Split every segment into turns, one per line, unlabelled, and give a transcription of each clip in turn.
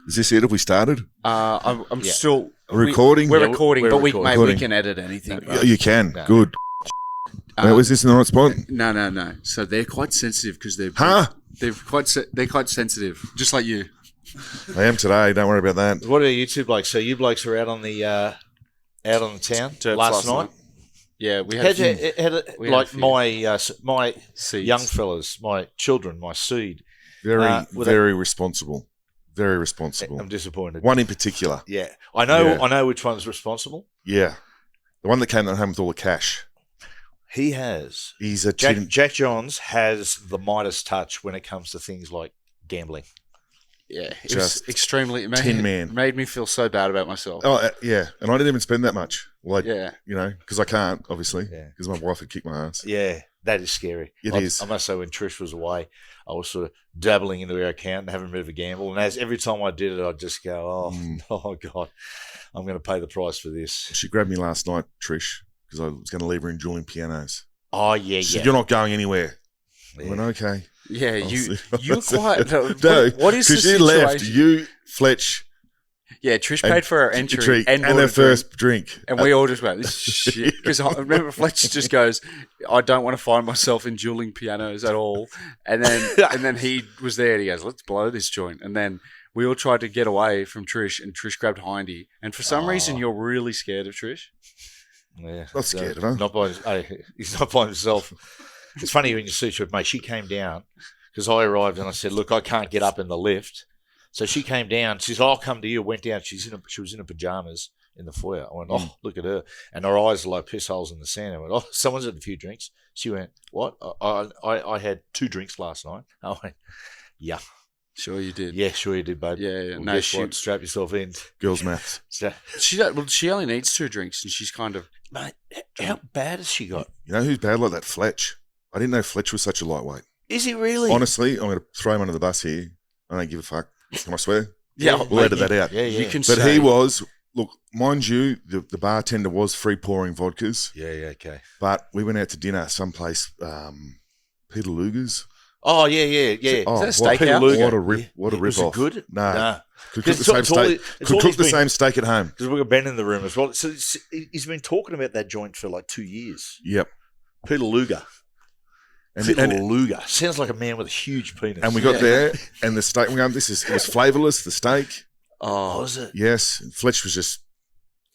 Is this it? Have we started?
I'm still
recording.
We're recording,
we're
but
recording.
we can edit anything.
Yeah, you can.
No.
Good. Was this in the right spot?
No. So they're quite sensitive because they're they're quite sensitive, just like you.
I am today. Don't worry about that.
What are you two blokes? So you blokes were out on the town
Terps
last night.
Yeah, we had.
My
Seeds.
young fellas, my children, my seed.
Very responsible. Very responsible.
I'm disappointed.
One in particular.
Yeah, I know which one's responsible.
Yeah, the one that came home with all the cash.
He has.
He's a
Jack Johns has the Midas touch when it comes to things like gambling.
Yeah, it was extremely.
Tin Man.
Made me feel so bad about myself.
Oh, yeah. And I didn't even spend that much. Well,
yeah.
Because I can't, obviously. Because my wife would kick my ass.
Yeah, that is scary.
It is.
I must say, when Trish was away, I was sort of dabbling into her account and having a bit of a gamble. And every time I did it, I'd just go, oh God, I'm going to pay the price for this.
She grabbed me last night, Trish, because I was going to leave her in dueling pianos.
Oh, yeah,
She said, "You're not going anywhere." I went, okay.
Yeah, you're
No,
quite. What is the
because you
situation?
left, you, Fletch.
Yeah, Trish paid for her entry
and her first drink.
And we all just went, this is shit. Because I remember Fletch just goes, I don't want to find myself in dueling pianos at all. And then he was there and he goes, let's blow this joint. And then we all tried to get away from Trish and Trish grabbed Hindy. And for some reason, you're really scared of Trish.
Yeah,
not scared of her.
He's not by himself. It's funny when you see her, mate. She came down because I arrived and I said, "Look, I can't get up in the lift." So she came down. She said, "I'll come to you." Went down. She was in her pajamas in the foyer. I went, "Oh, look at her," and her eyes are like piss holes in the sand. I went, "Oh, someone's had a few drinks." She went, "What? I had 2 drinks last night." I went, "Yeah."
Sure you did.
Yeah, sure you did, babe.
Yeah.
Well,
No,
strap yourself in.
Girls' maths.
She only needs 2 drinks and she's kind of...
Mate, how bad has she got?
You know who's bad like that? Fletch. I didn't know Fletch was such a lightweight.
Is he really?
Honestly, I'm going to throw him under the bus here. I don't give a fuck. Can I swear?
Yeah.
We'll edit that out.
Yeah.
You can
But
say...
he was... Look, mind you, the bartender was free pouring vodkas.
Yeah, okay.
But we went out to dinner someplace, Peter Luger's.
Oh, yeah.
Oh,
Is that a steakhouse?
What a rip-off.
Was it good?
No. Could
Because
cook the same steak at home.
Because we've got Ben in the room as well. So he's been talking about that joint for like 2 years.
Yep.
Peter Luger.
And
Luger. Sounds like a man with a huge penis.
And we got there, and the steak, it was flavourless, the steak.
Oh, was it?
Yes. And Fletch was just,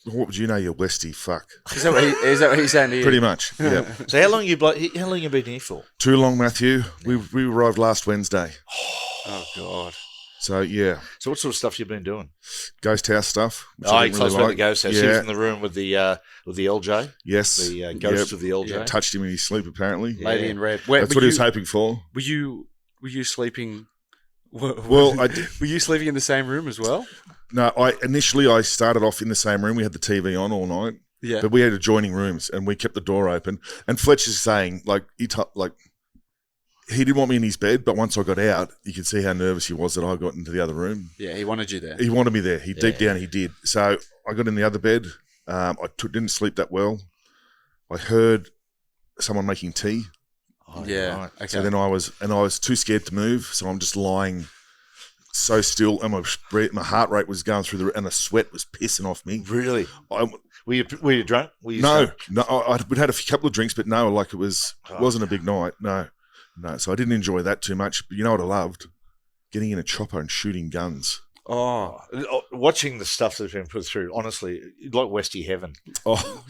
what would you know, you Westie fuck?
Is that what he's saying to you?
Pretty much, yeah.
So how long you been here for?
Too long, Matthew. We arrived last Wednesday.
Oh, God.
So, yeah.
So what sort of stuff you been doing?
Ghost house stuff.
He told us about the ghost house.
Yeah.
He was in the room with the LJ.
Yes.
The ghost of the LJ.
Yeah, touched him in his sleep, apparently.
Yeah.
Lady in red.
That's what he was hoping for.
Were you sleeping...
Well, I did.
Were you sleeping in the same room as well?
No, I started off in the same room. We had the TV on all night.
Yeah.
But we had adjoining rooms, and we kept the door open. And Fletch is saying, he didn't want me in his bed, but once I got out, you could see how nervous he was that I got into the other room.
Yeah, he wanted you there.
He wanted me there. Deep down, he did. So I got in the other bed. Didn't sleep that well. I heard someone making tea.
Oh,
yeah.
Right.
Okay.
So then I was too scared to move, so I'm just lying so still, and my heart rate was going through and the sweat was pissing off me.
Really? Were you drunk?
No. We'd had a couple of drinks, but no, it wasn't a big night. No. So I didn't enjoy that too much. But you know what I loved? Getting in a chopper and shooting guns.
Oh, watching the stuff that's been put through. Honestly, like Westie heaven.
Oh.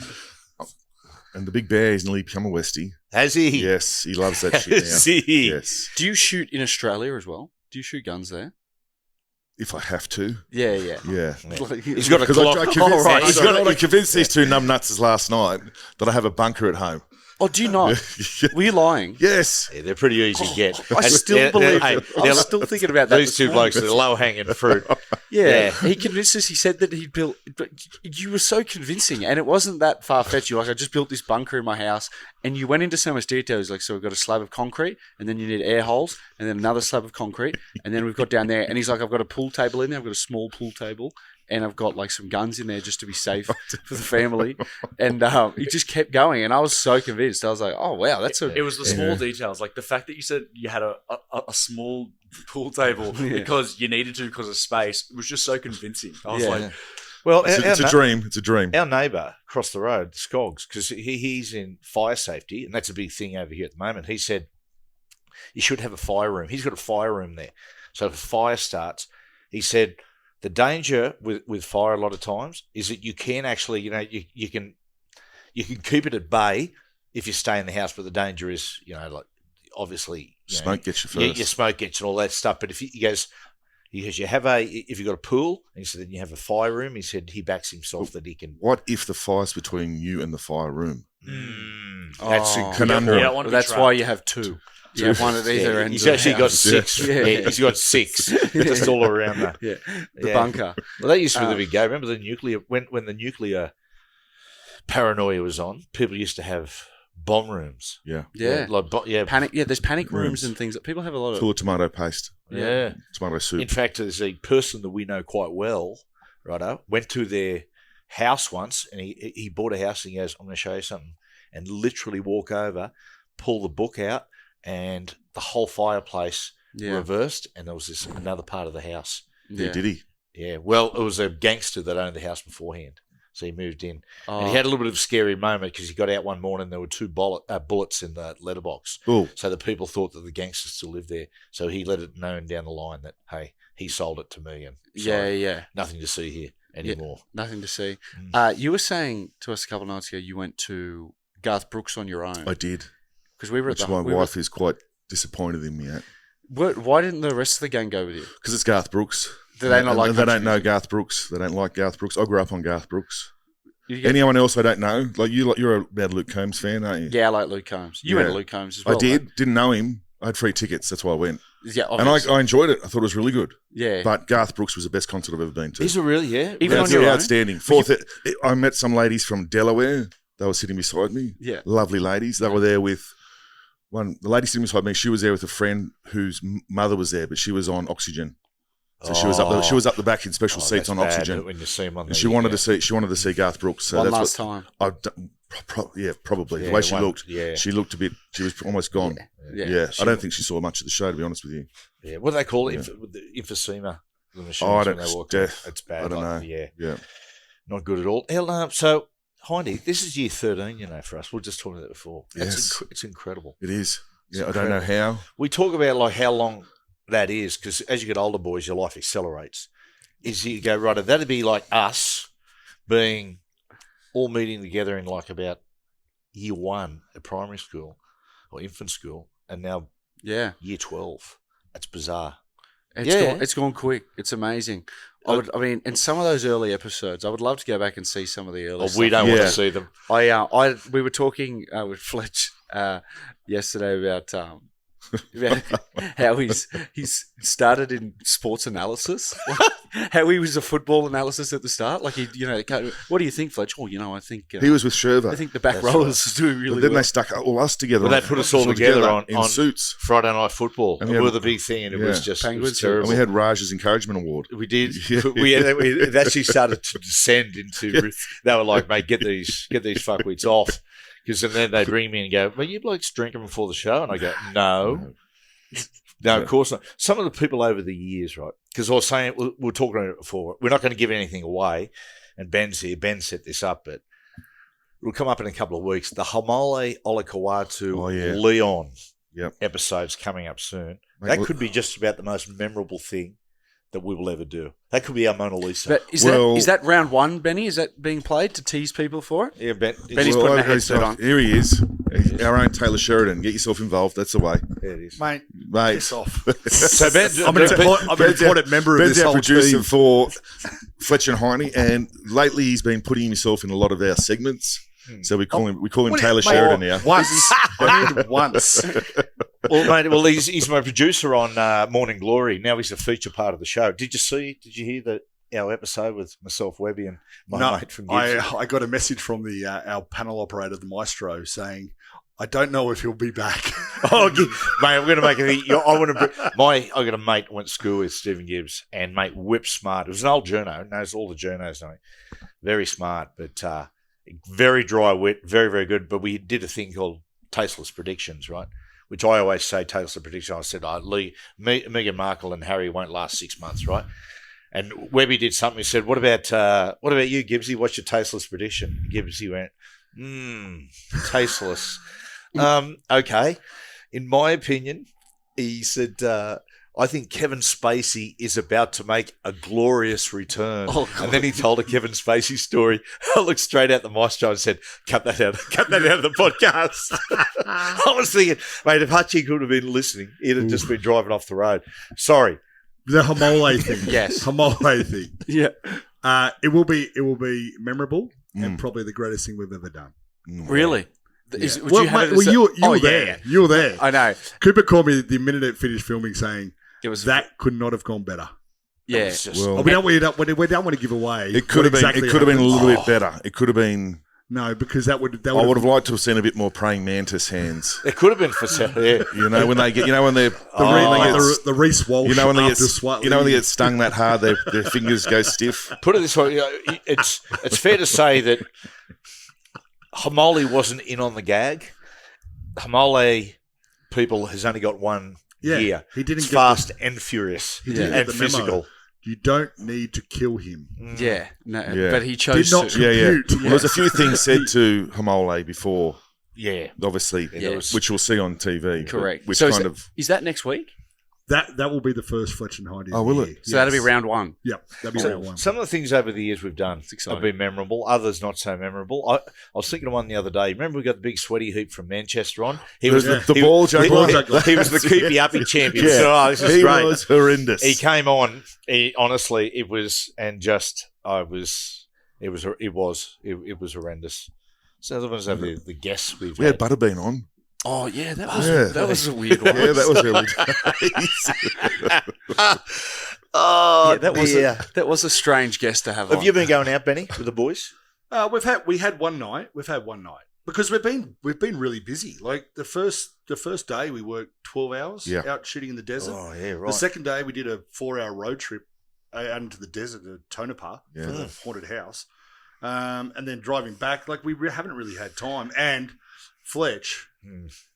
And the big bear has nearly become a Westie.
Has he?
Yes, he loves that shit now.
Has he?
Yes.
Do you shoot in Australia as well? Do you shoot guns there?
If I have to.
Yeah.
Yeah.
He's got a clock.
I convinced these 2 numbnuts last night that I have a bunker at home.
Oh, do you not? Were you lying?
Yes.
Yeah, they're pretty easy to get.
I still believe it. I'm still thinking about that.
These 2 blokes are low-hanging fruit.
Yeah. He convinced us. He said that he'd built... But you were so convincing, and it wasn't that far-fetched. You're like, I just built this bunker in my house, and you went into so much detail. It's like, so we've got a slab of concrete, and then you need air holes, and then another slab of concrete, and then we've got down there, and he's like, I've got a pool table in there. I've got a small pool table, and I've got some guns in there just to be safe for the family. And he just kept going, and I was so convinced. I was like, oh, wow, that's
It was the small details, like the fact that you said you had a small pool table because you needed to because of space. It was just so convincing. I was like,
Well,
It's a dream. It's a dream.
Our neighbour across the road, Skoggs, because he's in fire safety, and that's a big thing over here at the moment. He said you should have a fire room. He's got a fire room there. So if a fire starts, he said the danger with fire a lot of times is that you can actually, you can keep it at bay if you stay in the house, but the danger is, like obviously
Smoke gets you first.
Your smoke gets and all that stuff. But if he goes, if you've got a pool, and he said, then you have a fire room. He said he backs himself that he can.
What if the fire's between you and the fire room?
That's a
conundrum.
you don't want to be
That's
trapped.
why you have two. You have one at either end.
He's
of the
actually got
house.
6.
Yeah.
Yeah, he's got 6 just all around that.
Yeah, the bunker.
Well, that used to be the big go. Remember the nuclear when the nuclear paranoia was on? People used to have bomb rooms.
Yeah.
Yeah,
Panic.
There's panic rooms
Rooms.
and things that people have a lot of.
Full of tomato paste,
Yeah.
tomato soup.
In fact, there's a person that we know quite well, righto, went to their house once, and he bought a house, and he goes, "I'm going to show you something," and literally walk over, pull the book out, and the whole fireplace reversed, and there was another part of the house.
Yeah. Did he?
Yeah, well, it was a gangster that owned the house beforehand. So he moved in.
Oh.
And he had a little bit of a scary moment because he got out one morning, there were 2 bullets in the letterbox.
Oh,
So the people thought that the gangsters still lived there. So he let it known down the line that, hey, he sold it to me. And sorry, nothing to see here anymore.
Nothing to see. You were saying to us a couple of nights ago you went to Garth Brooks on your own.
I did.
Because we were at
Which my wife is quite disappointed in me at.
Why didn't the rest of the gang go with you?
Because it's Garth Brooks.
Do they not like
They
country
don't know
music?
Garth Brooks. They don't like Garth Brooks. I grew up on Garth Brooks.
You get-
Anyone else I don't know? You're a bad Luke Combs fan, aren't you?
Yeah, I like Luke Combs. You went to Luke Combs as well.
I did.
Right?
Didn't know him. I had free tickets. That's why I went.
Yeah,
And
obviously.
I enjoyed it. I thought it was really good.
Yeah.
But Garth Brooks was the best concert I've ever been to.
Is it really? Yeah.
Even on your own?
Outstanding. I met some ladies from Delaware. They were sitting beside me.
Yeah.
Lovely ladies. They were there with the lady sitting beside me. She was there with a friend whose mother was there, but she was on oxygen. So she was up the back in special seats on oxygen.
When you see him on
And she wanted to see Garth Brooks. So
One
that's
last time.
Probably.
Yeah,
the way she
one-
looked.
yeah.
She looked she was almost gone.
Yeah.
I don't think she saw much of the show, to be honest with you.
Yeah. What do they call it? The emphysema. The machines
I
when
don't
they walk
death.
It's bad.
I don't know.
Yeah.
Yeah.
Not good at all. So, Hindy, this is year 13, for us. We were just talking about that before.
Yes.
It's incredible.
It is.
It's
Yeah, I don't know how.
We talk about how long that is because as you get older, boys, your life accelerates. Is you go, right, that'd be like us being all meeting together in about year 1 at primary school or infant school and now
Yeah.
year 12. That's bizarre.
It's gone quick. It's amazing. In some of those early episodes, I would love to go back and see some of the early
We
stuff.
don't want
Yeah.
to see them.
We were talking with Fletch yesterday about how he's started in sports analysis, how he was a football analysis at the start. What do you think, Fletch? I think
He was with Sherva.
I think the back rowers do really
But then
well.
they stuck all us together.
Well, they put us all together
in
on
suits.
Friday night football.
And
And
we
we
had-
were the big thing, and it was just it was
Penguins.
terrible.
And we had Raj's Encouragement Award.
We did.
Yeah.
It actually started to descend into. They were like, "Mate, get these fuckwits off," because then they'd ring me and go, "Well, you blokes drinking before the show?" And I go, "No, of course not." Some of the people over the years, right? Because I was saying we were talking about it before. We're not going to give anything away, and Ben's here. Ben set this up, but it'll come up in a couple of weeks. The Haumole Olakawatu Leon episode's coming up soon.
Mate,
That could be just about the most memorable thing that we will ever do. That could be our Mona Lisa.
But is that round 1, Benny? Is that being played to tease people for it?
Yeah, Ben.
Benny's putting a headset on.
Here he is. Our own Taylor Sheridan. Get yourself involved. That's the way.
There it is.
Mate,
Mate.
piss off.
So Ben,
I'm an important member of
Ben's
this
our
whole
producer
team.
for Fletch and Hindy, and lately he's been putting himself in a lot of our segments. So we call him Taylor Sheridan now.
Once. I mean, once.
Well, he's my producer on Morning Glory. Now he's a feature part of the show. Did you hear our episode with myself, Webby, and my mate from Gibson?
I got a message from our panel operator, the maestro, saying, I don't know if he'll be back.
Mate, I'm going to make it. I got a mate who went to school with Stephen Gibbs, and mate, whip smart. It was an old journo, knows all the journos, know. Very smart, but very dry wit, very, very good. But we did a thing called Tasteless Predictions, right? which I always say tasteless prediction. I said, Meghan Markle and Harry won't last 6 months, right? And Webby did something. He said, what about you, Gibbsy? What's your tasteless prediction? Gibbsy went, tasteless. Okay. In my opinion, he said, I think Kevin Spacey is about to make a glorious return. And then he told a Kevin Spacey story. I looked straight at the maestro and said, cut that out of the podcast. I was thinking, mate, if Hutchie could have been listening, he'd have just been driving off the road. Sorry.
The Haumole thing.
Yes.
Haumole thing.
Yeah.
It will be memorable and probably the greatest thing we've ever done.
Really?
Yeah. You were there.
Yeah.
You were there.
I know.
Cooper called me the minute it finished filming saying that could not have gone better.
Yeah.
We don't want to give away.
It could have been. It could have been a little bit better. It could have been.
No, because that would.
I would have liked to have seen a bit more praying mantis hands.
It could have been for sale. Yeah.
You know when they get. You know when they're.
The Reese Walsh.
You know when they get stung that hard, their fingers go stiff.
Put it this way, it's fair to say that Haumole wasn't in on the gag. Haumole people has only got one year.
He didn't
it's
get
fast and furious
He didn't
and
get the
physical.
memo. You don't need to kill him.
Yeah. No.
Yeah.
But he chose
Did not
to.
compute.
Well, there's a few things said to Haumole before,
Yeah.
obviously,
Yeah.
which we'll see on TV.
Correct.
Which
So is that next week?
That will be the first Fletch and Hindy.
Oh, will it?
So that'll be round one.
Yep, that'll be round one.
Some of the things over the years we've done
exciting.
have been memorable, others not so memorable. I was thinking of one the other day. Remember we got the big sweaty heap from Manchester on? He was
the ball juggler.
He was the Koopy Uppy champion.
Yeah.
So, this is
He
great.
was horrendous.
He came on. Honestly, it was horrendous. So the ones over the guests we've
We had Butterbean on.
Oh yeah, that was a
Yeah.
weird one.
Yeah, that was early days.
Oh,
yeah, that was a strange guest to have.
Have
on.
you been going out, Benny, with the boys?
We had one night. We've had one night because we've been really busy. Like the first day we worked 12 hours out shooting in the desert.
Oh yeah, right.
The second day we did a 4-hour road trip out into the desert to Tonopah for the haunted house, and then driving back. Like we haven't really had time. And Fletch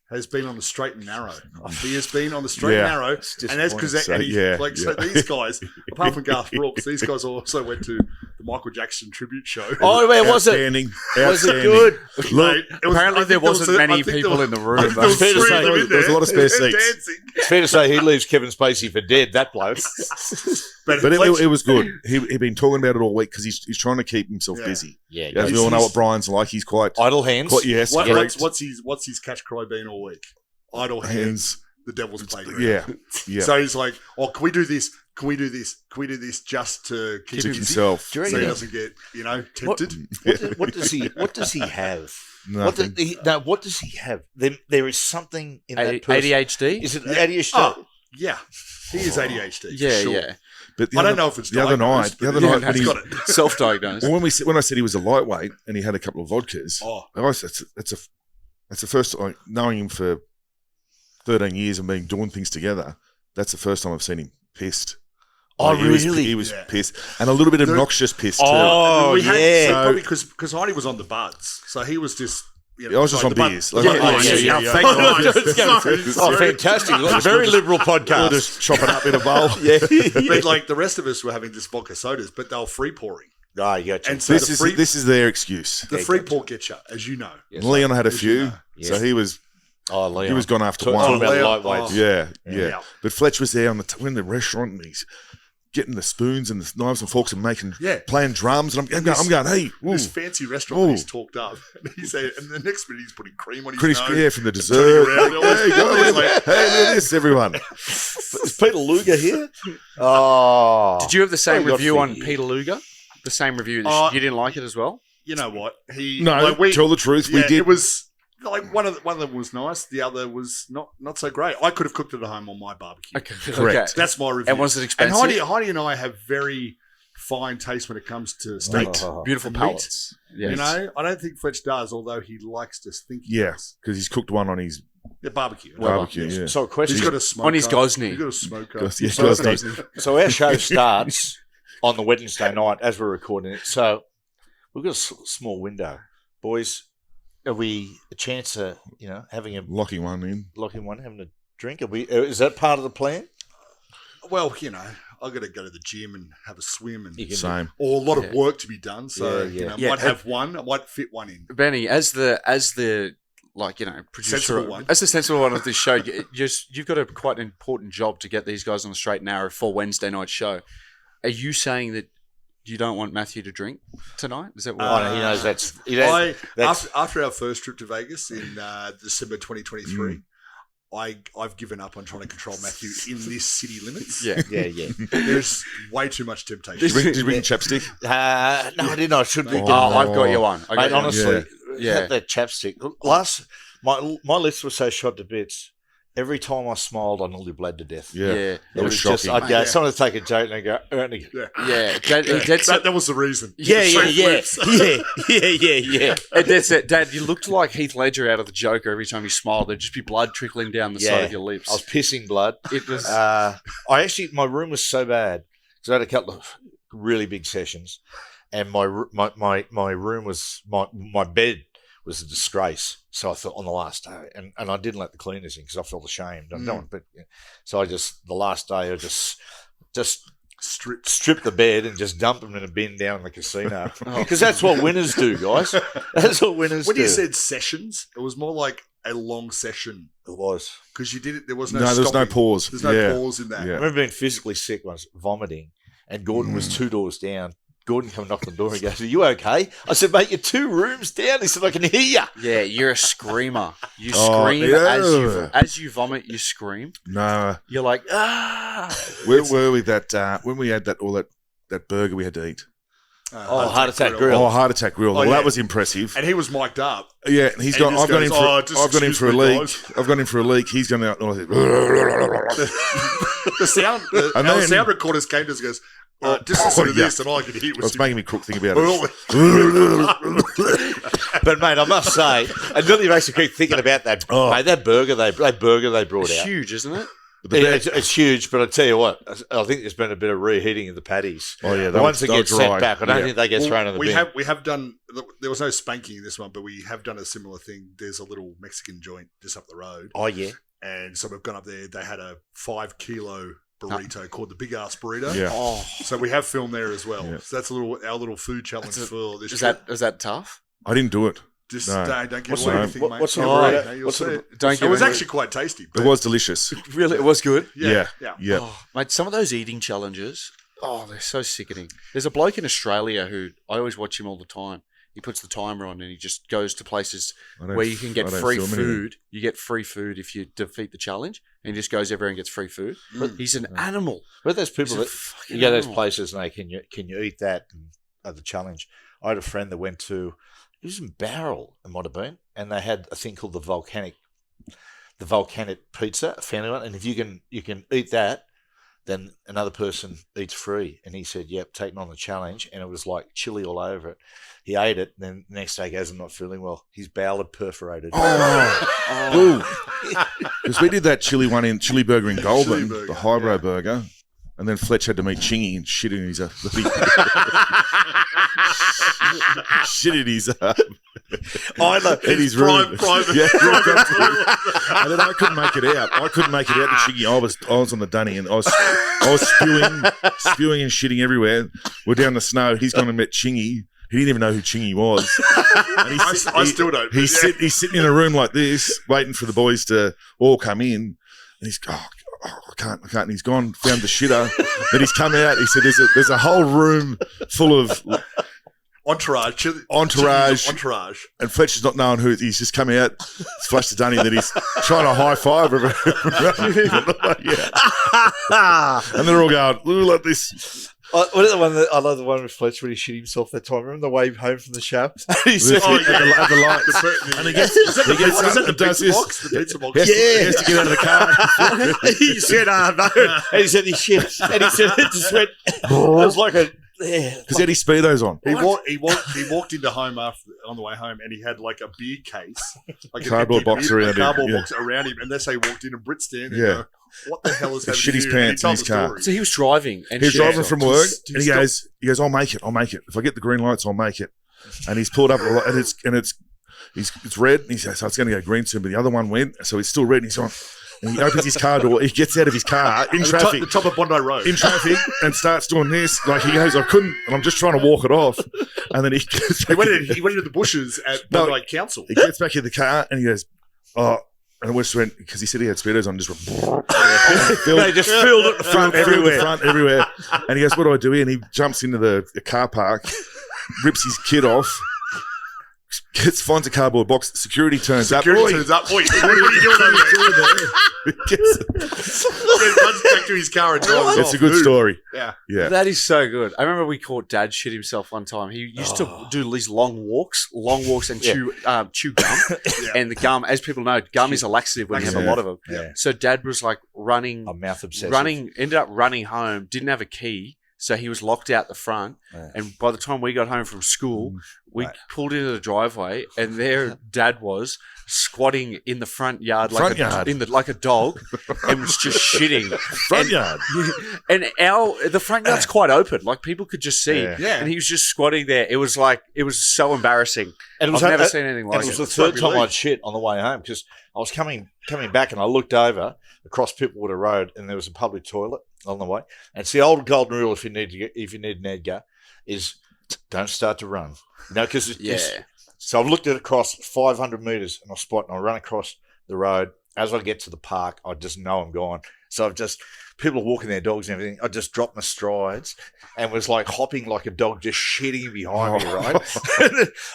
has been on the straight and narrow. He has been on the straight and narrow, and that's because
So
these guys, apart from Garth Brooks, these guys also went to the Michael Jackson tribute show.
Oh, where was it?
Outstanding.
Was it good?
Look,
Apparently there wasn't many people in the room.
There was
Fair to
three
say,
of them in
there was a lot of spare
there,
seats.
dancing.
It's fair to say he leaves Kevin Spacey for dead, that bloke.
But it was good. He'd been talking about it all week because he's trying to keep himself busy.
Yeah,
As we all know what Brian's like. He's quite
idle hands.
yes,
What's his catch cry been all week? Idle hands. The devil's playground.
Yeah.
So he's like, "Oh, can we do this? Can we do this? Can we do this just to keep him busy?"
himself.
Do you
So he
reckon-
doesn't get tempted.
What does he have?
Nothing.
What does he have? There is something in that person.
ADHD?
Is it ADHD?
Oh, yeah, he is ADHD.
Yeah,
sure.
yeah.
But
I don't know if it's
the other night.
diagnosed,
The other
but
night
yeah,
when
he's
he
got it.
Self-diagnosed.
well, when I said he was a lightweight and he had a couple of vodkas, that's the first, like, knowing him for 13 years and doing things together. That's the first time I've seen him pissed.
Oh,
Like,
really?
He was pissed, and a little bit obnoxious pissed too.
Oh,
We had-
yeah.
probably because Heidi was on the buds, so he was just.
I was just on
the bud-
beers.
Yeah,
Like,
yeah.
thank God.
Oh, fantastic. Very liberal
We'll
podcast.
just chop it up in a bowl.
But like the rest of us were having just vodka sodas, but they were free pouring.
Ah, you got you.
And so
This is their excuse.
the free pour gets you, as you know.
Yes,
Leon had a
As
few,
you know.
so he was
Leon.
gone after
Talking
one.
about
Leon,
lightweights.
Yeah.
Yeah.
But Fletch was there in the restaurant, and he's getting the spoons and the knives and forks and playing drums, and I'm going, hey,
This
ooh,
fancy restaurant he's talked up. And he said, and the next minute he's putting cream on his
Chris,
nose.
yeah, from the
turning
dessert.
around,
Hey,
always-
look at this, everyone.
Is Peter Luger here? Oh.
Did you have the same
Very
review
good
on
for you.
Peter Luger? The same review? You didn't like it as well?
You know what?
No, tell the truth, we did.
It was like one of them was nice. The other was not so great. I could have cooked it at home on my barbecue.
Okay.
Correct.
That's my review.
And was it
And
expensive?
Heidi and I have very fine taste when it comes to steak.
Beautiful
and
palates. Yes.
You know, I don't think Fletch does, although he likes to think he
Yeah,
does.
because he's cooked one on his
Yeah, barbecue.
barbecue. Yeah.
So, a question.
He's got a smoker.
On his Gosney.
He's got a smoker.
Gosney.
He's got a
Gosney.
Gosney.
So our show starts on the Wednesday night as we're recording it. So we've got a small window. Boys, are we a chance of having a
Locking one in.
having a drink? Is that part of the plan?
Well, I've got to go to the gym and have a swim and
Same.
or a lot of work to be done. So
Yeah.
I might have one. I might fit one in.
Benny, as the producer,
Sensible one.
as the sensible one of this show, you've got a quite important job to get these guys on the straight and narrow for Wednesday night show. Are you saying that you don't want Matthew to drink tonight? Is that what?
He knows that's.
After our first trip to Vegas in December 2023, I've given up on trying to control Matthew in this city limits.
Yeah.
There's way too much temptation.
Did you bring chapstick?
No, I didn't. I should be.
I've got you one.
Mate, honestly,
Yeah.
had that chapstick. My lips were so shot to bits. Every time I smiled, I nearly bled to death.
Yeah.
Yeah.
That was shocking.
I'd go, someone would take a joke and I'd go, Ernie.
Yeah,
That was the reason.
Yeah.
And that's it, Dad. You looked like Heath Ledger out of the Joker. Every time you smiled, there'd just be blood trickling down the side of your lips.
I was pissing blood.
It was.
My room was so bad because I had a couple of really big sessions, and my room was my bed was a disgrace. So I thought on the last day, and I didn't let the cleaners in because I felt ashamed. I don't, but so the last day I just strip the bed and just dump them in a bin down in the casino because that's what winners do, guys. That's what winners do.
When you said sessions, it was more like a long session.
It was
Because you did it. There was no.
There's no pause.
There's no pause in that.
I
Yeah.
remember being physically sick once, vomiting, and Gordon was 2 doors down. Gordon come knock on the door and goes, "Are you okay?" I said, "Mate, you're 2 rooms down." He said, "I can hear you."
Yeah, you're a screamer. You
Oh,
scream
yeah.
as you vomit. You scream.
No.
You're like, ah.
Where were we when we had that burger we had to eat?
Heart attack grill.
Oh, heart attack grill. Well,
yeah.
that was impressive.
And he was mic'd up.
Yeah, and he's
And
got.
he just
I've got him
goes,
for.
"Oh, just
I've got him
excuse
for a
me,
leak.
guys."
I've got him for a leak. He's going out.
The sound,
And
our
then-
sound recorders came to us and goes, just listen to this, and all I could hear was
It's making me crook think about
him.
it.
But mate, I must say, and really makes me keep thinking about that.
Oh.
Mate, that burger they brought
It's
out.
huge, isn't it?
It's huge, but I tell you what, I think there's been a bit of reheating of the patties.
Oh yeah,
The ones that
they'll
get sent
dry.
back, I don't
Yeah.
think they get thrown in the bin.
We have done. There was no spanking in this one, but we have done a similar thing. There's a little Mexican joint just up the road,
Oh yeah,
and so we've gone up there. They had a 5 kilo burrito called the Big Ass Burrito.
Yeah.
Oh,
So we have film there as well.
Yeah.
So that's our little food challenge for this.
is
trip.
that tough?
I didn't do it.
Just
No.
don't give
What's
away
the-
anything, mate.
what's the
You'll
burrito?
see it. You'll
What's
see
the-
it.
Don't
It
give
was
away-
actually quite tasty.
It
but
was delicious.
Really, it was good.
Yeah.
yeah.
Yeah.
Oh, mate, some of those eating challenges, they're so sickening. There's a bloke in Australia who I always watch him all the time. He puts the timer on and he just goes to places
I don't-
where you can get
I don't
free
film anything.
food. You get free food if you defeat the challenge, and he just goes everywhere and gets free food. But he's an animal.
but there's people
He's a
that
fucking
you go to those
animal.
places and they can you eat that and the challenge. I had a friend that went to, it was in Barrel, it might have been, and they had a thing called the volcanic pizza, a family one, and if you can eat that, then another person eats free. And he said, "Yep, taking on the challenge," and it was like chili all over it. He ate it, and then the next day he goes, "I'm not feeling well." His bowel had perforated.
Because we did that chili burger in Goulburn,
burger,
the highbrow burger, and then Fletch had to meet Chingy and shit in his shit in his
I know.
in his room.
Private.
Yeah, and then I couldn't make it out. To Chingy. I was on the dunny and I was spewing and shitting everywhere. We're down the snow. He's gone and met Chingy. He didn't even know who Chingy was. And
I still don't.
He's sitting in a room like this, waiting for the boys to all come in. And he's I can't. And he's gone, found the shitter. Then he's come out. He said, "There's a whole room full of
Entourage.
entourage." And Fletch is not knowing who. He's just come out, flushed the dunny, and then he's trying to high five everyone. Yeah. And they're all going, "Look like this."
I love the one with Fletch when he shit himself that time. Remember the way home from the shop? He said,
At the lights. And he gets
Was that
up
the
and does
pizza
this.
box? The pizza box.
He has to get out of the car.
he said, no. And he said he shit. And he said it just went, it was like a,
Because he had his Speedos on.
He walked into home on the way home, and he had like a beer case, like
Cardboard box around him,
cardboard
yeah.
box around him, and that's how he walked in, and Brit stand there.
Yeah.
Go, what the hell is happening?
Shit his
here? And he
pants
told
in his
the
car.
story.
So he was driving. And
He was
shit.
driving from work,
Dude,
and he goes, "I'll make it. If I get the green lights, I'll make it." And he's pulled up, and it's it's red. And he says, so it's going to go green soon, but the other one went, so it's still red. And he's on. And he opens his car door. He gets out of his car in traffic,
The top of Bondi Road.
in traffic, and starts doing this. Like he goes, I couldn't, and I'm just trying to walk it off. And then he gets back
He went into the bushes at Bondi Council.
He gets back in the car and he goes, oh. And we just went, because he said he had speedos on, just went,
They just filled it the front everywhere.
And he goes, what do I do here? And he jumps into the car park, rips his kid off, finds a cardboard box. Security turns up.
Oi, what are you doing over there? He runs back to his car and drives
It's
off.
a good story.
Yeah.
Yeah.
That is so good. I remember we caught Dad shit himself one time. He used to do these long walks and chew gum. And the gum, as people know, gum is a laxative when you have a lot of them.
Yeah.
So Dad was like running,
I'm mouth obsessive.
ended up running home, didn't have a key. So he was locked out the front.
Yeah.
And by the time we got home from school, we pulled into the driveway and there Dad was squatting in the front yard like a dog and was just shitting.
Front yard.
And the front yard's quite open. Like people could just see.
Yeah.
And he was just squatting there. It was so embarrassing.
And it was
I've never seen anything like
it.
it.
Was the third time I'd shit on the way home because I was coming back and I looked over across Pittwater Road and there was a public toilet on the way. And it's the old golden rule if you need an Edgar is don't start to run. Because so I've looked at it across 500 metres and I run across the road. As I get to the park, I just know I'm gone. So people are walking their dogs and everything. I just dropped my strides and was like hopping like a dog, just shitting behind me, right?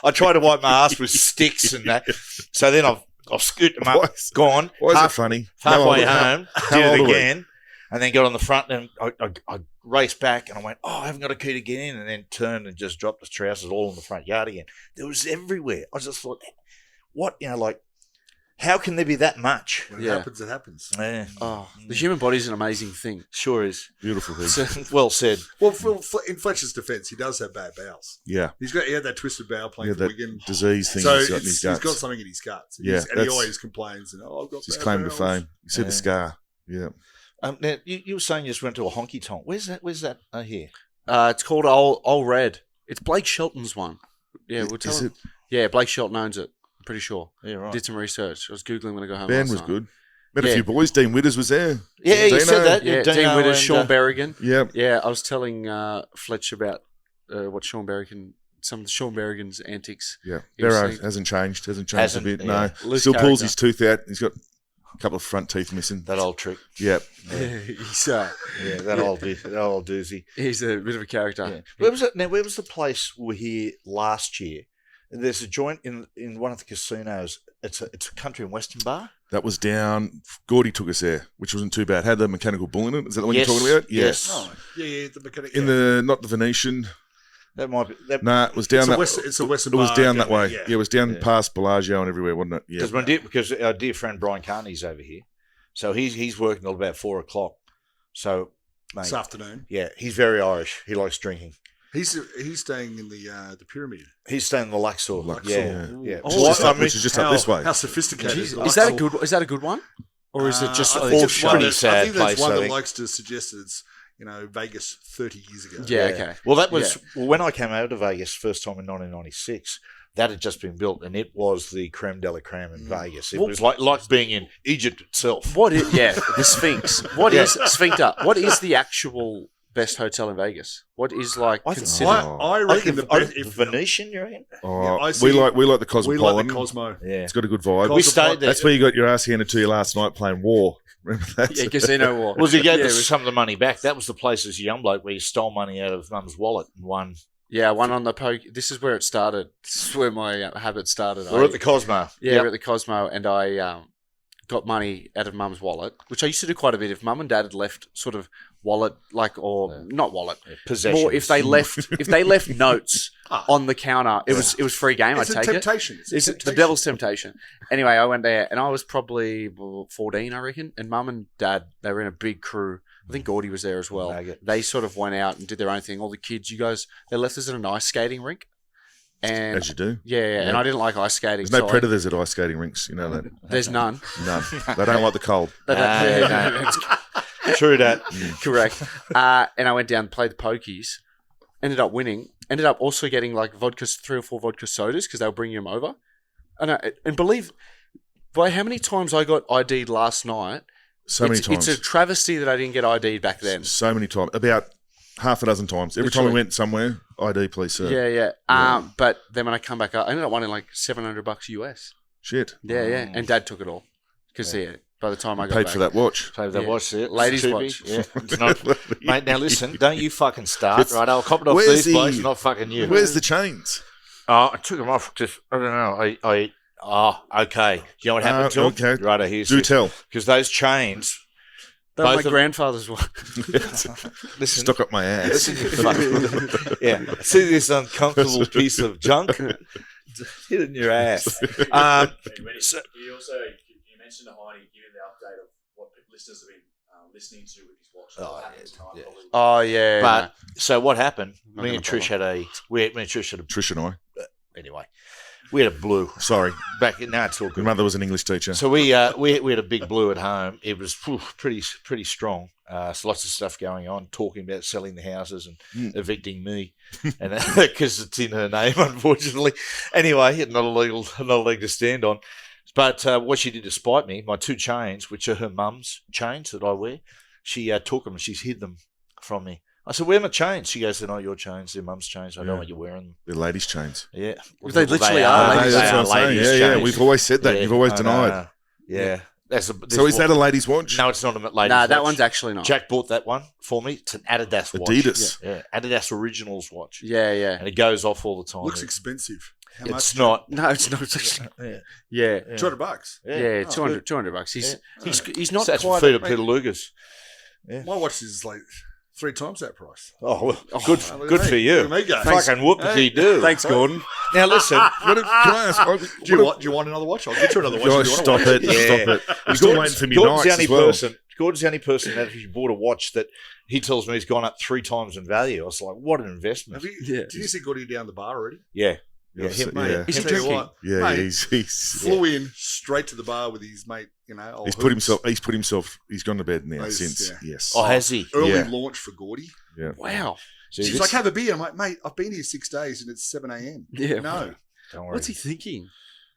I tried to wipe my ass with sticks and that. So then I've scooted them up, gone.
Why is it funny?
Halfway home, did
old
it
are we?
again, and then got on the front and I raced back and I went, I haven't got a key to get in, and then turned and just dropped the trousers all in the front yard again. There was everywhere. I just thought, what, how can there be that much?
When it happens, it happens.
Yeah.
Oh, the human body is an amazing thing.
Sure is.
Beautiful thing.
Well said.
Well, in Fletcher's defence, he does have bad bowels.
Yeah.
He had that twisted bowel playing for
that
Wigan.
disease thing
So
he's got in his
he's
guts.
got something in his guts.
Yeah,
And he
that's-
always complains. And, I've got
It's his
bad
claim to
bowels.
fame. You said the scar. Yeah.
Now, you were saying you just went to a honky tonk. Where's that here?
It's called Old Red. It's Blake Shelton's one. Yeah, we'll tell
Is
him.
it?
Yeah, Blake Shelton owns it. I'm pretty sure.
Yeah, right.
Did some research. I was Googling when I got home.
Ben
last
was
night.
good. Met
Yeah.
a few boys. Dean Witters was there.
Yeah, you
Dino.
said that.
Yeah,
Dino
Dean Witters,
and,
Sean Berrigan.
Yeah.
Yeah, I was telling Fletch about what Sean Berrigan, some of Sean Berrigan's antics.
Yeah.
He was
Barrow
saying-
hasn't changed a
Hasn't,
bit.
yeah.
No.
Loose
Still pulls
character.
his tooth out. He's got a couple of front teeth missing.
That old trick.
Yeah.
he's
That old doozy.
he's a bit of a character.
Yeah. Where was the place we were here last year? There's a joint in one of the casinos. It's a country and western bar.
That was down. Gordy took us there, which wasn't too bad. Had the mechanical bull in it. Is that the one
Yes.
you're talking about?
Yes.
Oh, yeah, the mechanic.
Not the Venetian.
That might be.
Nah, it was down
it's a western
It was
bar
down that
down
way.
there,
Yeah, it was down past Bellagio and everywhere, wasn't it? Yeah.
Because our dear friend Brian Carney's over here, so he's working till about 4:00. So, mate,
This afternoon.
yeah, he's very Irish. He likes drinking.
He's staying in the pyramid.
He's staying in the Luxor.
Luxor,
yeah.
Oh,
Which is just up this way.
How sophisticated
Is that a good one? Or is it just
I think it's one
pretty
that-
sad
I think that's
place,
one
I
that
think.
likes to suggest that it's Vegas 30 years ago.
Yeah, okay.
Well, that was when I came out to Vegas first time in 1996. That had just been built, and it was the creme de la creme in Vegas. It was like being in Egypt itself.
The Sphinx. What is Sphincter? What is the actual best hotel in Vegas? What is considered?
I reckon the best.
The Venetian, you reckon?
Oh,
I
we
see-
like the
We like
Cosmopolitan.
the Cosmo.
Yeah.
It's got a good vibe.
We stayed there.
That's where you got your ass handed to you last night playing War. Remember that?
Yeah, Casino War.
Was he gave
Yeah,
us some of the money back? That was the place as a young bloke where you stole money out of mum's wallet and won.
Yeah, one on the poke. This is where it started. This is where my habit started.
We're at the Cosmo.
we're at the Cosmo, and I got money out of mum's wallet, which I used to do quite a bit. If mum and dad had left sort of wallet, not wallet,
Possessions.
more if they left notes on the counter, it was free game.
It's
I'd
a
take
temptation.
it. It's the devil's temptation. Anyway, I went there, and I was probably 14, I reckon. And mum and dad, they were in a big crew. I think Gordy was there as well.
Maggot.
They sort of went out and did their own thing. All the kids, they left us at an ice skating rink. And
As you do.
yeah, and I didn't like ice skating.
There's no
so
predators at ice skating rinks. You know that.
there's none.
None. They don't like the cold.
True that.
Correct. And I went down and played the pokies. Ended up winning. Ended up also getting vodka, 3 or 4 vodka sodas because they were bringing them over. I know, and believe by how many times I got ID'd last night.
So many times.
It's a travesty that I didn't get ID'd back then.
So many times. About half a dozen times. Every time we went somewhere, ID, please, sir.
Yeah. But then when I come back, I ended up winning like $700 US.
Shit.
Yeah. And Dad took it all because by the time I got
Paid
back,
for that watch.
Paid for that watch. Yeah.
Ladies'
It's
watch.
Yeah. It's not, mate, now listen, don't you fucking start, right? I'll cop it off
Where's
these blokes,
the-
not fucking you.
Where's the chains?
I took them off just, I don't know. Okay. Do you know what happened to them?
Okay.
Right, here's
Do tell.
because those chains.
that was
both
my
of-
grandfather's one.
Listen,
Stuck up my ass.
listen, you fuck. Yeah. See this uncomfortable piece of junk? Hit it in your ass. So-
You mentioned to Hindy, give him the update of what listeners have been listening to with his watch.
Oh,
What happened
yeah,
tonight,
yeah.
probably.
Oh yeah.
But so what happened?
Not
Me
gonna
and Trish had a. Me and Trish had a.
Trish and I.
Anyway, we had a blue
Sorry.
back. No, it's all
Your
good.
mother was an English teacher.
So we had a big blue at home. It was pretty strong. So lots of stuff going on, talking about selling the houses and evicting me, and because it's in her name, unfortunately. Anyway, not a leg to stand on. But what she did to spite me, my two chains, which are her mum's chains that I wear, she took them and she's hid them from me. I said, "Where are my chains?" She goes, "They're not your chains. They're mum's chains. I don't want you wearing them."
They're ladies' chains.
Yeah,
They literally are
No,
ladies'
that's what I'm saying.
ladies'
Yeah.
chains.
We've always said that.
Yeah,
You've always
I
denied.
know. Yeah.
So is that a ladies' watch?
No, it's not a ladies'
Nah, that
watch.
one's actually not.
Jack bought that one for me. It's an Adidas watch.
Adidas.
Yeah, Adidas Originals watch.
Yeah.
And it goes off all the time.
Looks expensive. How
It's
much?
not.
No, it's not. It's actually,
Yeah.
yeah.
$200.
Yeah,
Oh,
200 $200. He's not
That's
quite.
for Peter Lugas.
My watch is like 3 times that price.
Oh, well,
look
good
at
for
me.
you.
Look at me go.
Fucking whoop did he do?
Thanks, Gordon.
Now listen,
Can I ask?
Do you want another watch? I'll get you another watch.
Guys,
if you want
stop
one.
it. Stop it. I'm still waiting for me
Gordon's
nights
the only
as well.
person. Gordon's the only person that he bought a watch that he tells me he's gone up 3 times in value. I was like, what an investment.
Have you,
Yeah.
Did you see Gordy down the bar already?
Yeah.
Yes,
him,
Mate,
yeah.
Is he
I'll tell you
drinking?
what,
Yeah,
mate,
he's
flew in straight to the bar with his mate, old
he's put
Hoops.
himself. He's gone to bed now
He's-
since.
yeah.
Yes.
Oh, has he?
Early
Yeah.
launch for Gordy.
Yeah.
Wow.
See,
She's
this-
like, have a beer. I'm like, mate, I've been here 6 days and it's 7 a.m.
Yeah.
No.
Don't worry.
What's he thinking?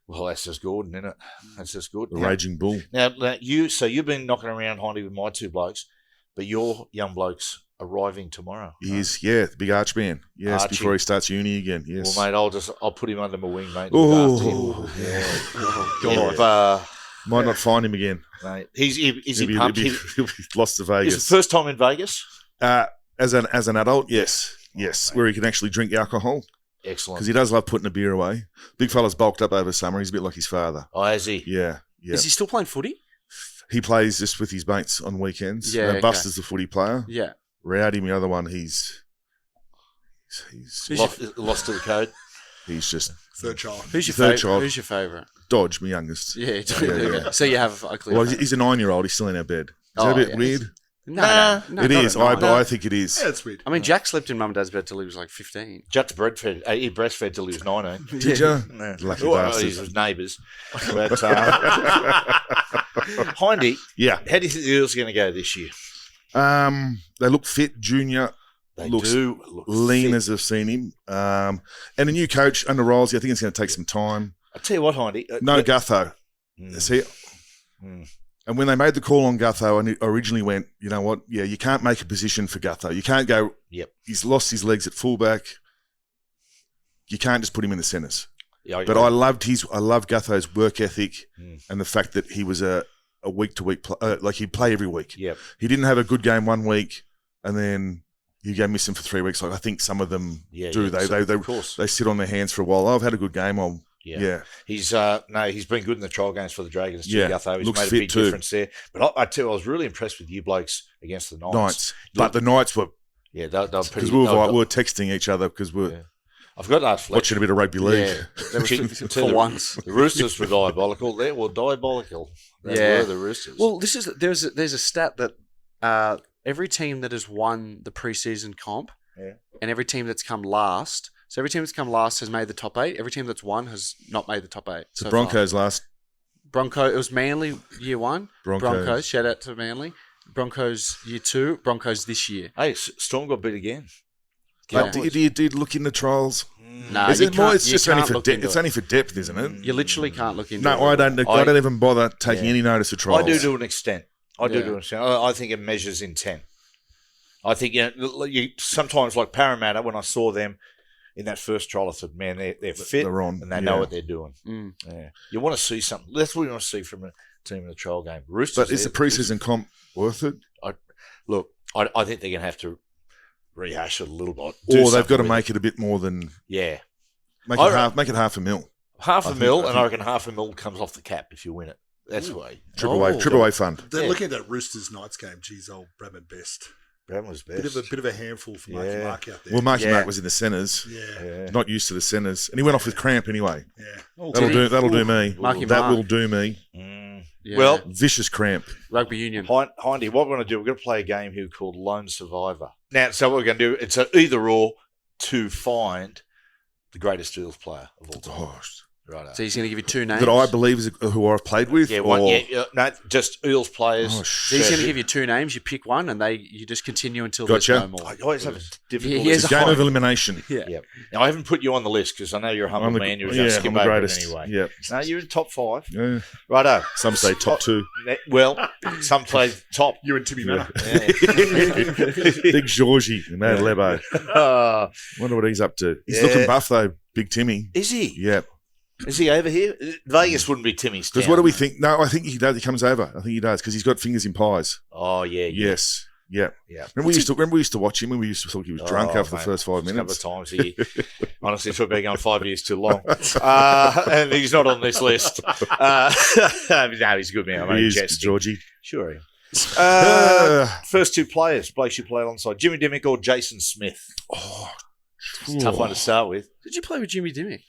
Well, that's just Gordon, isn't it? That's just
The
Gordon.
raging bull.
Now, you've been knocking around Hindy with my 2 blokes, but your young blokes arriving tomorrow.
He is, yeah, the big archman. Yes,
Archie.
before he starts uni again. Yes.
Well, mate, I'll put him under my wing, mate. Look after him.
Oh,
Yeah. If,
might not find him again.
mate, is he
He'll be-
pumped?
he'll be lost to
Is
Vegas.
it first time in Vegas?
As an adult, yes, where he can actually drink alcohol
Excellent.
because he does love putting a beer away. Big fella's bulked up over summer. He's a bit like his father.
Oh, has he?
Yeah.
Is he still playing footy?
He plays just with his mates on weekends.
Yeah, okay.
Buster's the footy player.
Yeah.
Rowdy, my other one, he's
Lost to the code.
he's just
Third child.
Who's your
Third
favorite?
child.
Who's your favorite?
Dodge, my youngest.
Yeah.
yeah.
So you have a clear.
Well,
favorite.
he's a 9-year-old. He's still in our bed. Is that
Oh,
a bit
yeah.
weird?
No,
It is. I think it is.
Yeah, it's weird.
I mean, Jack slept in mum and dad's bed till he was like 15.
Jack's breastfed. He breastfed till he was 19.
Did you?
No.
Lucky
Well,
bastard.
he was neighbours. But, Hindy,
Yeah.
how do you think the Eels are going to go this year?
They look fit. Junior
They
looks
do look
lean
fit.
as I've seen him. And a new coach under Rolsey. I think it's going to take some time.
I tell you what, Hindy.
No Gutho.
Mm.
See,
Mm.
and when they made the call on Gutho, I originally went, you know what? Yeah, you can't make a position for Gutho. You can't go.
Yep.
He's lost his legs at fullback. You can't just put him in the centres.
Yeah,
But I loved Gutho's work ethic
Mm.
and the fact that he was a week to week like he'd play every week.
Yep.
He didn't have a good game one week and then you go missing for 3 weeks. Like I think some of them do.
Of course.
They sit on their hands for a while. Oh, I've had a good game. Yeah.
He's he's been good in the trial games for the Dragons too.
Yeah,
Gutho. He's
looks
made a
fit
big
too.
difference there. But I tell you, I was really impressed with you blokes against the Knights.
Nights. But the Knights were
Yeah, they were pretty.
because we were texting each other because we're
Yeah. I've got to ask Fletch.
watching a bit of rugby league.
Yeah. That was
Tell
for
the-
once.
The Roosters were diabolical. They were diabolical. They
Yeah.
were the Roosters.
Well, there's a stat that every team that has won the preseason comp and every team that's come last. So every team that's come last has made the top 8. Every team that's won has not made the top 8.
So
so
Broncos last.
Bronco. It was Manly year 1.
Broncos.
Shout out to Manly. Broncos year 2. Broncos this year.
hey, Storm got beat again.
Yeah.
Do you look into trials?
No,
Is
you
it more?
can't-
It's
you
just only
can't
for
look
depth.
into
It's
it.
only for depth, isn't it?
You literally can't look into it.
No, I don't. I don't even bother taking any notice of trials.
I do to an extent. I do
Yeah.
to an extent. I think it measures intent. I think you sometimes, like Parramatta, when I saw them in that first trial, I thought, man, they're fit
They're on,
and they know what they're doing.
Mm.
Yeah. You want to see something. That's what you want to see from a team in the trial game. Roosters,
But is the preseason comp worth it?
look, I think they're going to have to rehash it a little bit.
Or they've got to make it a bit more than
Yeah.
make
I-
it half a mil.
Half a
think-
mil,
I
and
think-
I reckon half a mil comes off the cap if you win it. That's the way.
Triple away fund.
They're
Yeah.
looking at that Roosters Knights game. Geez, old Bradman Best.
Brown was best.
Bit of a handful for Marky
Yeah.
Mark out there.
Well, Marky
Yeah.
Mark was in the centres.
yeah.
Not used to the centres, and he went off with cramp anyway.
Yeah.
That'll do me.
Marky
That
Mark.
will do me.
Yeah.
Well,
Vicious cramp.
rugby union.
Hindy, what we're going to do, we're going to play a game here called Lone Survivor. Now, so what we're going to do, it's an either or to find the greatest Eels player of all time.
Oh,
Right.
So he's going to give you two names.
that I believe is who I've played with.
Yeah,
or,
no, just Eels players.
Oh,
So he's going to give you two names. You pick one, and you just continue until there's no
Gotcha.
more.
I always have a difficult.
He has
It's a game of elimination.
Yeah.
Yeah. Now, I haven't put you on the list because I know you're a humble man. You're going to skip
I'm the
over it
greatest.
anyway.
Yeah.
No, you're in top 5.
Yeah.
Righto.
Some say top 2.
Well, some play top.
You and Timmy Manor.
Yeah.
Big Georgie, Mad Lebo. Wonder what he's up to. He's
Yeah.
looking buff though. Big Timmy.
Is he?
Yeah.
Is he over here? Vegas wouldn't be Timmy's town.
Because what do we think? No, I think he does. He comes over. I think he does because he's got fingers in pies.
Oh, yeah.
Yes. Yeah.
Yeah.
Remember we used to watch him when we used to thought he was drunk after the first 5 minutes.
A couple of times a year. Honestly, it's probably going 5 years too long. And he's not on this list. No, he's a good man. I'm
He
only
is,
jesting.
Georgie.
Sure. he is. First two players, blokes you play alongside, Jimmy Dimmick or Jason Smith.
Oh,
Tough one to start with.
Did you play with Jimmy Dimmick?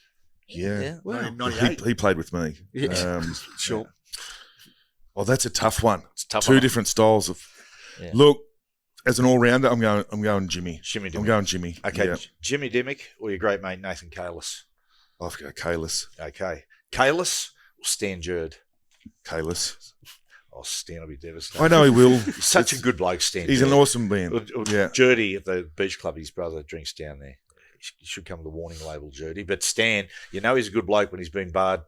yeah.
Wow.
98.
He played with me.
Yeah. Sure.
Well, that's a tough one.
It's a tough
Two
one.
different styles of.
Yeah.
Look, as an all rounder, I'm going Jimmy.
Jimmy
I'm
Dimmick.
going Jimmy.
Okay,
Yeah.
Jimmy Dimmick or your great mate Nathan Kalis.
I've got Kalis.
Okay. Kalis or Stan Jerd?
Kalis.
Oh, Stan will be devastated.
I know he will.
He's such a good bloke, Stan.
He's an
Jerd.
awesome man. Yeah.
Jurdy at the beach club, his brother drinks down there. He should come with a warning label, Jurdy. But Stan, you know he's a good bloke when he's been barred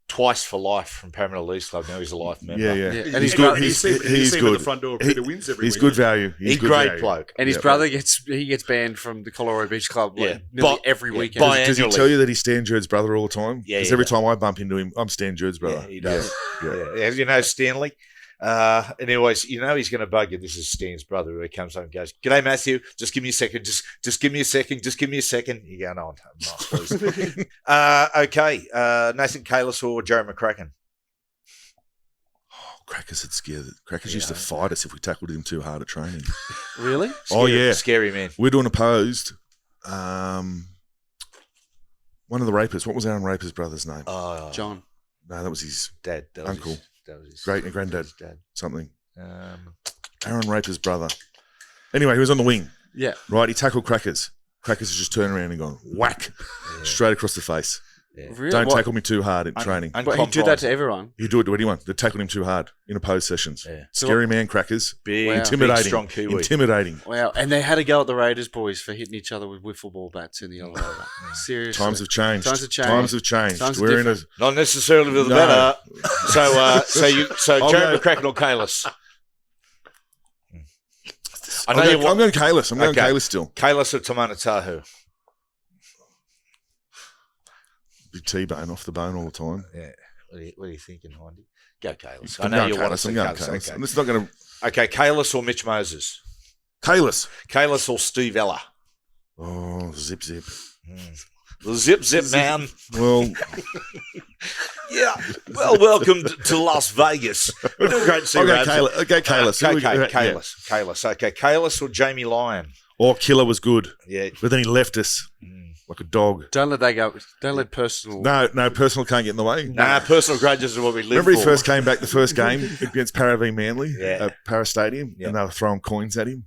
twice for life from Parramatta Leagues Club. Now he's a life member.
Yeah.
Yeah.
And
And
he's
his
good.
brother-
He's
You see him at
good.
the front door of Peter Wins every
He's
week.
good value.
He's
good
great
value.
bloke.
And his
Yeah.
brother gets banned from the Colorado Beach Club
Yeah.
nearly
But-
every
yeah,
weekend.
by-
Does he
Annually.
tell you that he's Stan Jerd's brother all the time?
Yeah,
Because
he
every
does.
time I bump into him, I'm Stan Jerd's brother.
Yeah, he does.
Yeah.
Yeah. As you know, Stanley. And he always, you know, he's going to bug you. This is Stan's brother who comes home and goes, "G'day, Matthew. Just give me a second. Just give me a second. Just give me a second." You go, "No, please." Okay. Nathan Kalis or Joe McCracken?
Crackers had scared. Crackers used to fight us if we tackled him too hard at training.
Really?
Oh, yeah.
Scary man.
We're doing opposed. One of the Rapers. What was Aaron Raper's brother's name?
John.
No, that was his
Dad. That was
Uncle.
That was his
great granddad.
his dad.
Something.
Um,
Aaron Raper's brother. Anyway, he was on the wing.
Yeah.
Right, he tackled Crackers. Crackers has just turned around and gone whack straight across the face.
Really?
Don't
What?
tackle me too hard in training.
But he do that to everyone.
You do it to anyone. They tackled him too hard in opposed sessions.
Yeah.
Scary man, Crackers.
Big,
Wow.
Intimidating.
big, strong Kiwi.
Intimidating.
Wow. And they had a go at the Raiders boys for hitting each other with wiffle ball bats in the elevator. Seriously.
Times have changed.
Times have changed.
Times have changed.
Times are
We're in a.
different.
Not necessarily for the
No.
better. So
I'll
Joe
go-
McCracken or Kalis? I
I'm
know you
going
want
Kalis. I'm going
Okay.
Kalis still.
Kalis or Tamana Tahu.
Big T-bone off the bone all the time.
Yeah. What are you thinking, Hindy? Go Kalis. I
I'm
know
going
you want to
Kalis.
say
I'm going
Kalis.
Kalis.
Okay.
I'm just not going to.
Okay, Kalis or Mitch Moses?
Kalis.
Kalis or Steve Ella?
Oh, zip.
The zip man.
Well,
Yeah. Well, welcome to Las Vegas. We're doing great to see
I'll go
Rabs.
Kalis. Okay, Kalis.
Okay,
Yeah.
Kalis. Okay, Kalis or Jamie Lyon?
Or Killer was good,
Yeah.
but then he left us like a dog.
Don't let that go. Don't let personal.
No, personal can't get in the way.
Nah, personal grudges are what we live
Remember he
for.
first came back the first game against Para v Manly
Yeah.
at Para Stadium,
Yeah.
and they were throwing coins at him.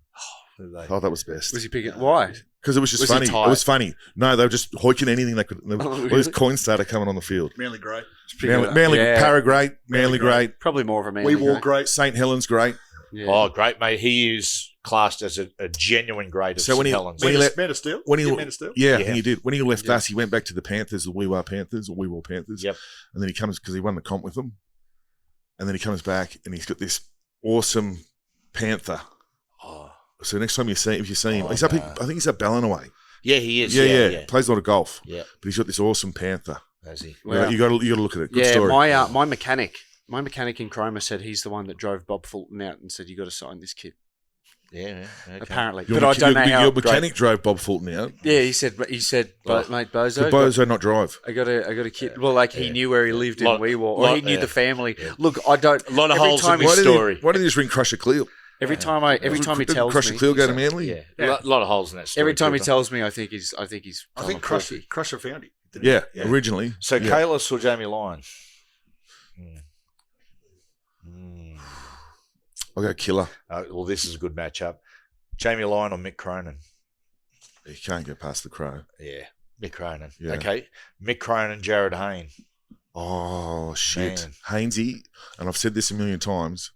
Oh, that was best.
Was he picking? Why?
Because it was just
Was he
funny. It
tight?
was funny. No, they were just hoiking anything they could. All
really?
these coins started coming on the field.
Manly great.
Manly
Yeah.
Para great, Manly great,
Probably more of a man.
We wore great.
St Helens great.
Yeah.
Oh, great, mate. He is classed as a genuine great of
So when
St
he-
Helens.
when he
Man of Steel.
when he-
Man of Steel.
Yeah, I
Yeah.
think he did. When he left us, he went back to the Panthers, the We Were Panthers.
Yep.
And then he comes because he won the comp with them. And then he comes back and he's got this awesome panther.
Oh.
So next time you see him,
Oh,
he's up.
no.
I think he's at Ballina.
Yeah, he is.
Yeah. Plays a lot of golf.
Yeah.
But he's got this awesome panther.
Has he?
Wow.
You got to look at it. Good
Yeah,
story.
my mechanic in Cromer said he's the one that drove Bob Fulton out and said you got to sign this kid.
Yeah. Okay.
Apparently,
Your
but I don't know how.
Your mechanic drove Bob Fulton out.
Yeah, he said, but mate, Bozo.
Did Bozo not drive?
I got a kid. Well, like he knew where he lived in
Lot-
Wee War, or
lot-
he knew
yeah.
the family.
Yeah.
Look, I don't.
A lot of
every
holes
time
in
he-
this story.
Why didn't he just ring Crusher Cleo?
Every time he tells
Crusher
me,
Cleo go to Manly?
Yeah. A lot of holes in that story.
every time he
Cooper.
tells me, I think he's.
I think
Colin
Crusher
Coffey.
found him. didn't he?
Yeah, originally.
So
yeah.
Kalis or Jamie Lyon?
I'll go Killer.
Well, this is a good matchup. Jamie Lyon or Mick Cronin?
You can't get past the Crow.
Yeah, Mick Cronin.
Yeah.
Okay, Mick Cronin, Jared Hayne.
Oh, shit.
Man.
Hainsey, and I've said this a million times,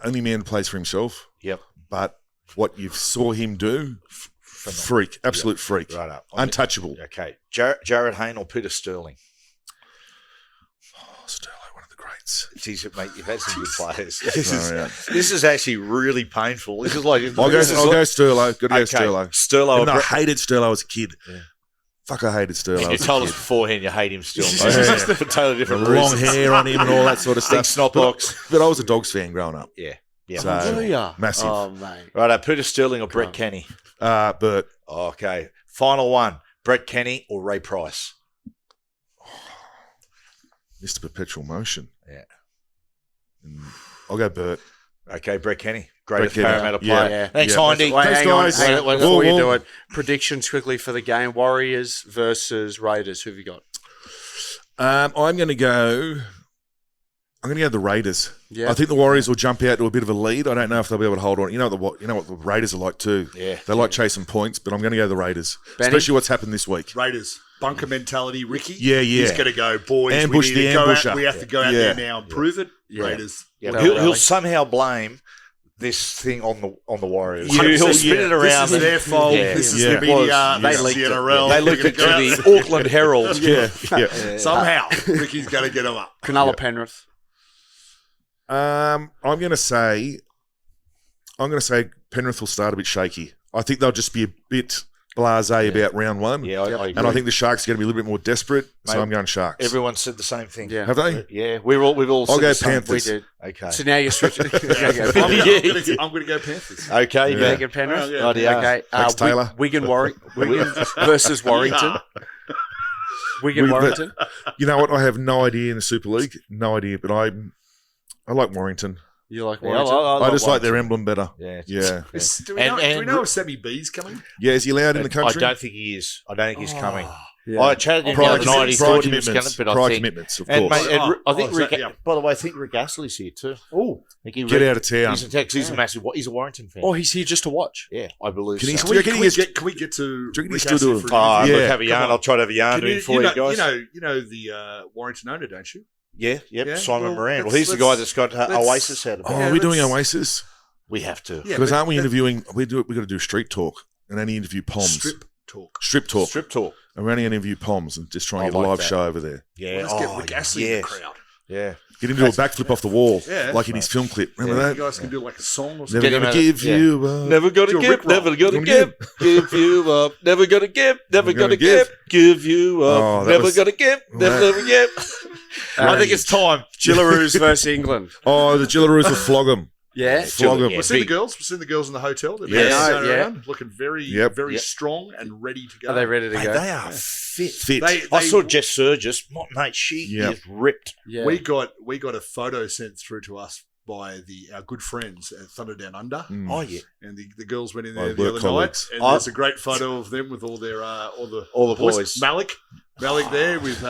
only man plays for himself,
Yep.
but what you saw him do, freak, absolute freak.
Right up.
Untouchable.
Okay, Jared Hayne or Peter Sterling?
Oh, Sterling, one of the greats.
Jeez, mate, you've had some good players.
Far out.
This is actually really painful. This is like
I'll go Sterlo. Got to go Sterlo.
Sterlo.
Even though I hated Sterlo as a kid.
Yeah.
Fuck, I hated Sterlo.
You
as a
told us
kid.
beforehand you hate him still.
Yeah.
For totally different
Long
reasons.
hair on him and all that sort of
Big
stuff.
snot
But-
box.
But I was a Dogs fan growing up.
Yeah. Yeah.
So, massive.
Oh, mate.
Right, Peter Sterling or Brett Kenny?
But
Okay. Final one. Brett Kenny or Ray Price?
Mr. Perpetual Motion.
Yeah.
I'll go Bert.
Okay, Brett Kenny. Greatest
Kenny.
Parramatta
Yeah.
player.
Yeah.
Thanks,
Yeah.
Hindy.
Wait,
Thanks,
hang on,
guys.
hang on.
Wait,
Before you
whoa.
do it, predictions quickly for the game: Warriors versus Raiders. Who have you got?
I'm going to go the Raiders.
Yeah.
I think the Warriors will jump out to a bit of a lead. I don't know if they'll be able to hold on. You know what the Raiders are like too.
Yeah.
They like chasing points, but I'm going to go the Raiders,
Benny?
especially what's happened this week.
Raiders. Bunker mentality, Ricky.
Yeah.
He's going to go, boys.
Ambush
we
the
need to go
ambusher.
out. We have to go out
Yeah.
there now and prove it.
Yeah.
Raiders.
Yeah,
They'll
he'll
rally.
somehow blame this thing on the Warriors.
Yeah,
He'll
yeah.
spin it
This
around.
is their fault.
Yeah.
This is
Yeah.
the media.
Yeah.
This
They
is the
leaked it.
NRL.
They looked
They're
it
gonna
to
go
the Auckland Herald.
Yeah.
Somehow, Ricky's going to get them up.
Cronulla Penrith.
I'm going to say Penrith will start a bit shaky. I think they'll just be a bit blasé about round one.
Yeah, I agree.
And I think the Sharks are going to be a little bit more desperate, so
Mate,
I'm going Sharks.
Everyone said the same thing.
Yeah.
Have they?
Yeah, we've all.
I'll
said
go
the same-
Panthers.
We did.
Okay.
So now you're switching.
I'm going to go Panthers.
Okay.
Yeah.
Yeah.
Megan Penrith.
Oh, yeah.
Rightio.
Okay.
Thanks, Taylor.
Wigan versus Warrington. Wigan Warrington.
You know what? I have no idea in the Super League. No idea, but I like Warrington.
You like
Yeah,
Warrington?
I just like their emblem better.
Yeah.
Yeah.
Do we know,
And-
if Sammy B's coming?
Yeah, is he allowed in the country?
I don't think he is. I don't think he's coming.
Yeah.
I chatted to him the
Prior
other night. He
prior
thought he was going
commitments.
to, but I
Prior
think.
commitments, of
And,
course.
mate, and I think
is that-
Rick.
yeah.
By the way, I think Rick Astley's here too.
Oh,
Get out of town.
He's in Texas. He's a massive. He's a Warrington fan.
Oh, he's here just to watch.
Yeah, I believe.
Can he
so.
still-
can we get to?
Do you reckon he
Rick
still do
Astley
it?
for
Oh,
an interview?
look,
Yeah,
have a yarn.
come on.
I'll try to have a yarn to him for you guys.
You know the Warrington owner, don't you?
Yeah, yep.
Yeah,
Simon
well,
Moran. Well,
let's-
he's the guy
let's-
that's got
let's-
Oasis out of
Oh,
it.
Yeah,
are we doing
let's-
Oasis?
We have to.
Yeah,
Because
but
aren't we
that-
interviewing? We got to do street talk and only interview Poms.
Strip talk?
talk.
Strip talk.
And we're only going to interview Poms and just try and
I
get a
like
live
that.
show over there.
Yeah.
Let's get Rick Astley in the
yes.
crowd.
Yeah.
Get him to do a backflip off the wall,
Yeah.
like in his film clip. Remember
You
that?
guys can do like a song or
Never
something.
Get him
gonna
out-
give
yeah.
you up.
Never gonna
Do a
give,
Rick roll.
never gonna
Gonna
give you up. Never gonna give, never
Gonna
gonna give you
Oh,
up.
that
Never
was-
gonna give, never give. I think it's time.
Gillaroos versus England.
Oh, the Gillaroos will flog him.
Yeah.
Flog him.
Yeah.
We've seen the
big.
girls. We've seen the girls in the hotel. They're
Yes.
bouncing
Yeah.
around, looking very,
Yep.
very
Yep.
strong and ready to go.
Are they ready to
Mate,
go?
they are fit.
Fit.
I saw Jess Surgis. Mate, she
Yep.
is ripped.
Yeah.
We got a photo sent through to us by our good friends at Thunder Down Under,
Mm.
Oh yeah.
and the girls went in
My
there the
work
other
colleagues.
night, and
Oh.
there's a great photo of them with all their all the
boys.
Malik there with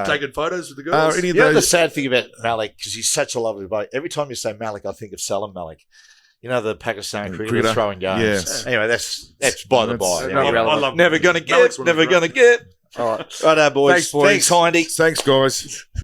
taking photos with the
Are
girls.
any of
You know the
those?
sad thing about Malik, because he's such a lovely bloke. Every time you say Malik, I think of Salam Malik. You know the Pakistan cricketer
cricketer.
throwing guns.
Yes.
Anyway, that's by the
That's-
by.
not relevant.
love
Never gonna
Malik's
get,
one of
never
the
gonna get.
All right.
Righto, boys.
Thanks, boys.
Thanks, Hindy.
Thanks, guys.